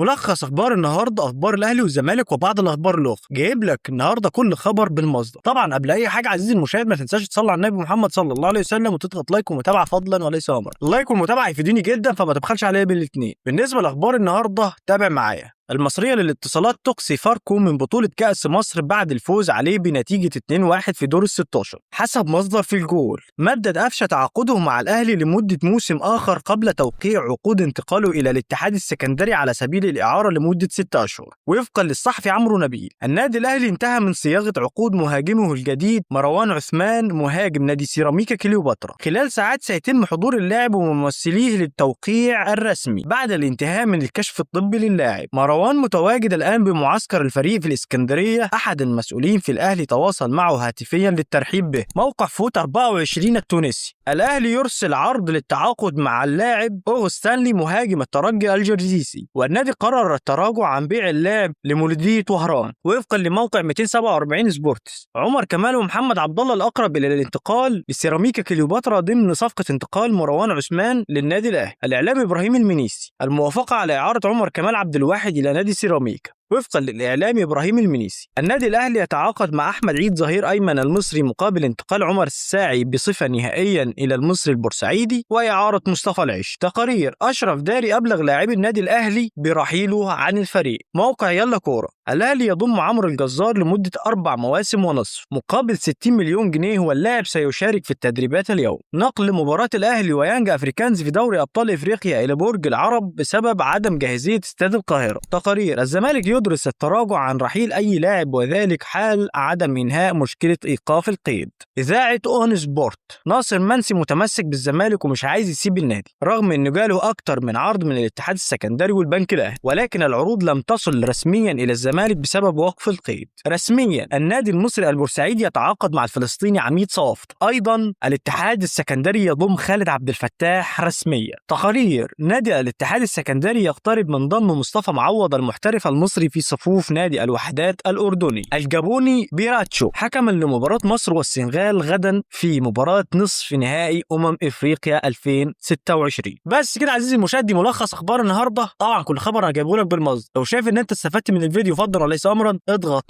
ملخص اخبار النهارده، اخبار الاهلي والزمالك وبعض الاخبار الاخرى. جايب لك النهارده كل خبر بالمصدر. طبعا قبل اي حاجه عزيزي المشاهد ما تنساش تصلي على النبي محمد صلى الله عليه وسلم وتضغط لايك ومتابعه فضلا وليس امرا. اللايك والمتابعه هيفيدوني جدا، فما تبخلش عليا بالاثنين. بالنسبه لاخبار النهارده تابع معايا. المصرية للاتصالات تقصي فاركو من بطولة كأس مصر بعد الفوز عليه بنتيجة 2-1 في دور ال16. حسب مصدر في الجول، مدد قفشة تعاقده مع الأهلي لمدة موسم آخر قبل توقيع عقود انتقاله إلى الاتحاد السكندري على سبيل الإعارة لمدة 6 أشهر. وفقا للصحفي عمرو نبيل، النادي الأهلي انتهى من صياغة عقود مهاجمه الجديد مروان عثمان مهاجم نادي سيراميكا كليوباترا. خلال ساعات سيتم حضور اللاعب وممثليه للتوقيع الرسمي بعد الانتهاء من الكشف الطبي للاعب. مروان متواجد الآن بمعسكر الفريق في الإسكندرية. أحد المسؤولين في الأهلي تواصل معه هاتفيا للترحيب به. موقع فوت 24 التونسي: الأهلي يرسل عرض للتعاقد مع اللاعب أوغستانلي مهاجم الترجي الجرزيسي، والنادي قرر التراجع عن بيع اللاعب لمولودية وهران. وفقا لموقع 247 سبورتس، عمر كمال ومحمد عبد الله الأقرب إلى الانتقال لسيراميكا كليوباترا ضمن صفقة انتقال مروان عثمان للنادي الأهلي. الإعلامي إبراهيم المنيسي: الموافقة على إعارة عمر كمال عبد الواحد إلى نادي سيراميكا. وفقا للإعلامي إبراهيم المنيسي، النادي الأهلي يتعاقد مع أحمد عيد ظهير أيمن المصري مقابل انتقال عمر الساعي بصفة نهائيا إلى المصري البورسعيدي وإعارة مصطفى العش. تقارير: أشرف داري أبلغ لاعبي النادي الأهلي برحيله عن الفريق. موقع يلا كورة: الأهلي يضم عمرو الجزار لمدة 4 مواسم ونصف مقابل 60 مليون جنيه، واللاعب سيشارك في التدريبات اليوم. نقل مباراة الأهلي ويانج أفريكانز في دوري أبطال إفريقيا إلى برج العرب بسبب عدم جاهزية استاد القاهرة. تقارير: الزمالك يدرس التراجع عن رحيل أي لاعب وذلك حال عدم إنهاء مشكلة إيقاف القيد. إذاعة أون سبورت: ناصر منسي متمسك بالزمالك ومش عايز يسيب النادي رغم إنه جاله أكتر من عرض من الاتحاد السكندري والبنك الأهلي، ولكن العروض لم تصل رسميا إلى الزمالك بسبب وقف القيد. رسميا النادي المصري البورسعيدي يتعاقد مع الفلسطيني عميد صوافت. أيضا الاتحاد السكندري يضم خالد عبد الفتاح رسميا. تقارير: نادي الاتحاد السكندري يقترب من ضم مصطفى معوض المحترف المصري في صفوف نادي الوحدات الأردني. الجابوني بيراتشو حكما لمباراة مصر والسنغال غدا في مباراة نصف نهائي إفريقيا 2026. بس كده عزيزي المشاهد، دي ملخص أخبار النهاردة. طبعا كل خبر أنا جايبه لك بالمصدر. لو شايف إن أنت استفدت من الفيديو فضلا وليس أمرا، اضغط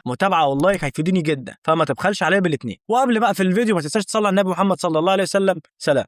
متابعة واللايك هيفيدوني جدا، فما تبخلش عليا بالاثنين. وقبل بقى في الفيديو ما تنساش تصلي على النبي محمد صلى الله عليه وسلم. سلام.